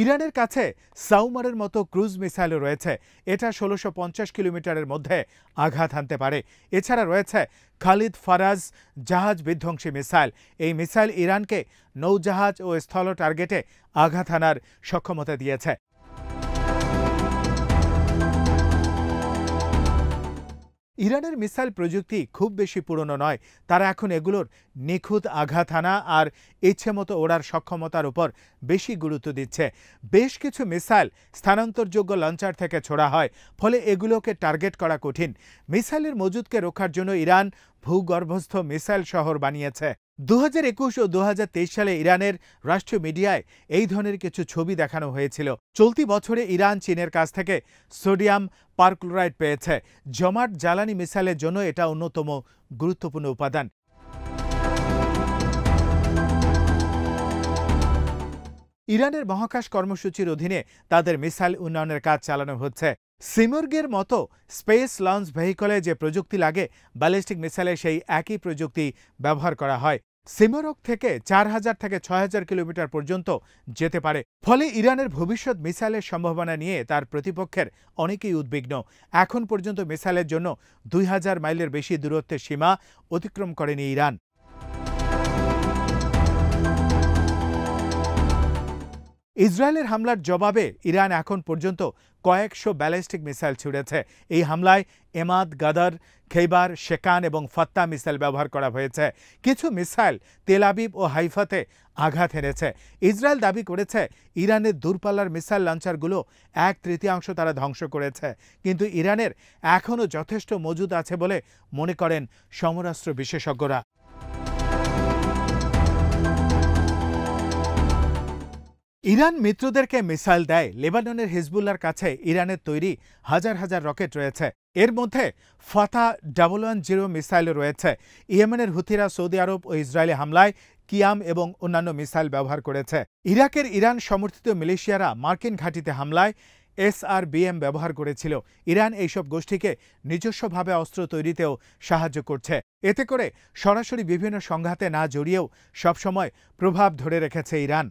ইরানের কাছে সাউমারের মতো ক্রুজ মিসাইলও রয়েছে। এটা ১৬৫০ কিলোমিটারের মধ্যে আঘাত হানতে পারে। এছাড়া রয়েছে খালিদ ফারাজ জাহাজ বিধ্বংসী মিসাইল। এই মিসাইল ইরানকে নৌজাহাজ ও স্থল টার্গেটে আঘাত হানার সক্ষমতা দিয়েছে। ইরানের মিসাইল প্রযুক্তি খুব বেশি পুরনো নয়। তারা এখন এগুলোর নিখুঁত আঘাত হানা আর ইচ্ছেমতো ওড়ার সক্ষমতার উপর বেশি গুরুত্ব দিচ্ছে। বেশ কিছু মিসাইল স্থানান্তরযোগ্য লঞ্চার থেকে ছোড়া হয়, ফলে এগুলোকে টার্গেট করা কঠিন। মিসাইলের মজুদকে রক্ষার জন্য ইরান ভূগর্ভস্থ মিসাইল শহর বানিয়েছে। ২০২১ ও ২০২৩ সালে ইরানের রাষ্ট্রীয় মিডিয়ায় এই ধরনের কিছু ছবি দেখানো হয়েছিল। চলতি বছরে ইরান চীনের কাছ থেকে সোডিয়াম পারক্লোরাইড পেয়েছে। জমাট জ্বালানি মিসাইলের জন্য এটা অন্যতম গুরুত্বপূর্ণ উপাদান। ইরানের মহাকাশ কর্মসূচির অধীনে তাদের মিসাইল উন্নয়নের কাজ চালানো হচ্ছে। সিমর্গের মতো স্পেস লঞ্চ ভেহিকলে যে প্রযুক্তি লাগে, ব্যালিস্টিক মিসাইলে সেই একই প্রযুক্তি ব্যবহার করা হয়। সিমরক থেকে ৪,০০০ থেকে ৬,০০০ কিলোমিটার পর্যন্ত যেতে পারে। ফলে ইরানের ভবিষ্যৎ মিসাইলের সম্ভাবনা নিয়ে তার প্রতিপক্ষের অনেকেই উদ্বিগ্ন। এখন পর্যন্ত মিসাইলের জন্য ২,০০০ মাইলের বেশি দূরত্বের সীমা অতিক্রম করেনি ইরান। ইসরায়েলের হামলার জবাবে ইরান এখন পর্যন্ত কয়েকশো ব্যালিস্টিক মিসাইল ছুড়েছে। এই হামলায় এমাদ, গাদার, খেইবার, শেকান এবং ফাত্তা মিসাইল ব্যবহার করা হয়েছে। কিছু মিসাইল তেল আবিব ও হাইফাতে আঘাত হেনেছে। ইসরায়েল দাবি করেছে ইরানের দূরপাল্লার মিসাইল লঞ্চারগুলো ১/৩ তারা ধ্বংস করেছে। কিন্তু ইরানের এখনও যথেষ্ট মজুদ আছে বলে মনে করেন সমরাস্ত্র বিশেষজ্ঞরা। ইরান মিত্রদেরকে মিসাইল দেয়। লেবাননের হিজবুল্লাহর কাছে ইরানের তৈরি হাজার হাজার রকেট রয়েছে। এর মধ্যে ফাতা 110 মিসাইলও রয়েছে। ইয়েমেনের হুথিরা সৌদি আরব ও ইসরায়েলি হামলায় কিয়াম এবং অন্যান্য মিসাইল ব্যবহার করেছে। ইরাকের ইরান সমর্থিত মিলিশিয়ারা মার্কিন ঘাঁটিতে হামলায় SRBM ব্যবহার করেছিল। ইরান এইসব গোষ্ঠীকে নিজস্বভাবে অস্ত্র তৈরিতেও সাহায্য করছে। এতে করে সরাসরি বিভিন্ন সংঘাতে না জড়িয়েও সবসময় প্রভাব ধরে রেখেছে ইরান।